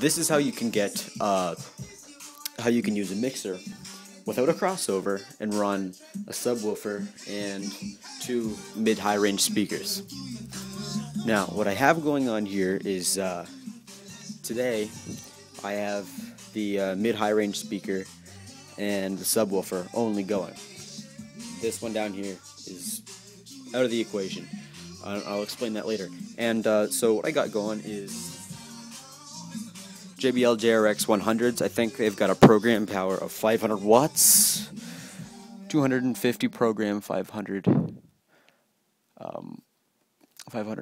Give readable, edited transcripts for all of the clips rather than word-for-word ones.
this is how you can get how you can use a mixer without a crossover and run a subwoofer and two mid-high range speakers. Now, what I have going on here is today I have the mid-high range speaker and the subwoofer only going. This one down here is out of the equation. I'll explain that later. And so what I got going is JBL JRX 100s. I think they've got a program power of 500 watts, 250 program, 500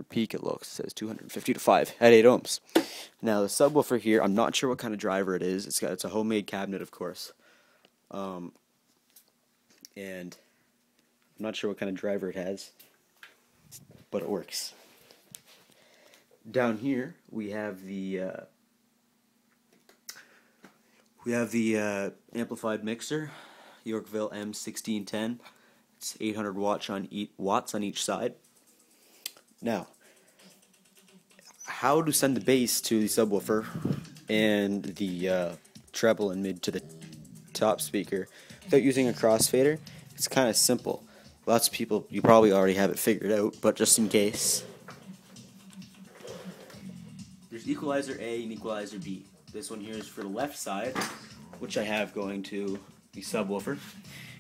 peak. It looks, it says 250 to 5 at 8 ohms. Now the subwoofer here, I'm not sure what kind of driver it is. It's a homemade cabinet, of course, and I'm not sure what kind of driver it has, but it works. Down here we have the amplified mixer, Yorkville M1610. It's 800 watts on each side. Now, how to send the bass to the subwoofer and the treble and mid to the top speaker without using a crossfader? It's kind of simple. Lots of people, you probably already have it figured out, but just in case, there's equalizer A and equalizer B. This one here is for the left side, which I have going to the subwoofer,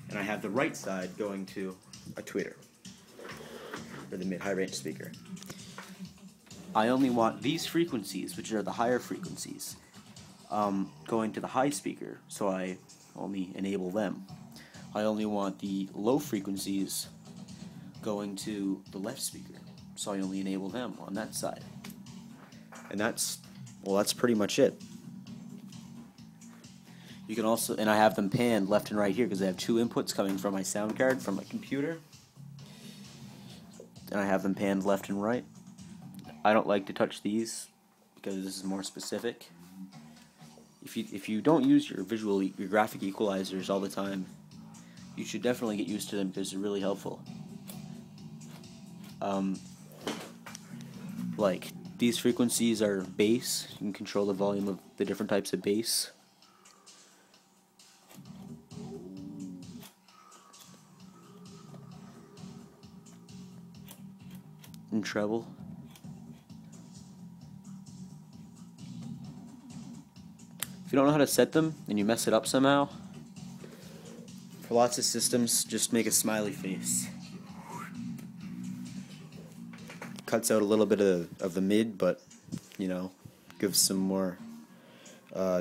and I have the right side going to a tweeter, or the mid-high range speaker. I only want these frequencies, which are the higher frequencies, going to the high speaker, so I only enable them. I only want the low frequencies going to the left speaker, so I only enable them on that side. And that's pretty much it. You can also, and I have them panned left and right here because I have two inputs coming from my sound card from my computer, and I have them panned left and right. I don't like to touch these because this is more specific. If you don't use your graphic equalizers all the time, you should definitely get used to them because they're really helpful. Like these frequencies are bass. You can control the volume of the different types of bass. And treble. If you don't know how to set them and you mess it up somehow, for lots of systems, just make a smiley face. Cuts out a little bit of the mid, but you know, gives some more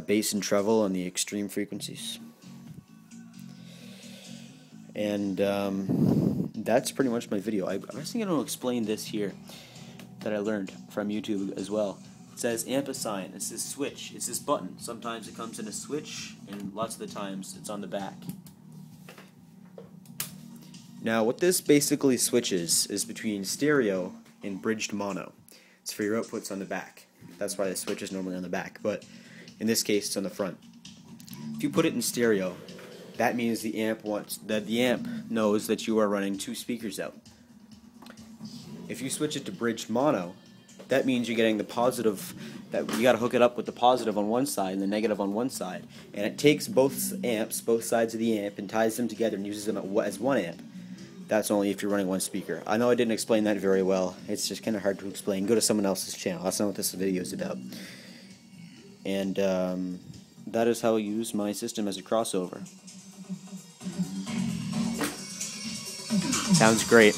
bass and treble on the extreme frequencies. And that's pretty much my video. I was thinking to explain this here that I learned from YouTube as well. It says amp-assign. It's this switch. It's this button. Sometimes it comes in a switch, and lots of the times it's on the back. Now, what this basically switches is between stereo and bridged mono. It's for your outputs on the back. That's why the switch is normally on the back, but in this case, it's on the front. If you put it in stereo, that means the amp knows that you are running two speakers out. If you switch it to bridged mono, that means you're getting the positive, that you got to hook it up with the positive on one side and the negative on one side, and it takes both amps, both sides of the amp, and ties them together and uses them as one amp. That's only if you're running one speaker. I know I didn't explain that very well. It's just kind of hard to explain. Go to someone else's channel. That's not what this video is about. And that is how I use my system as a crossover. Sounds great.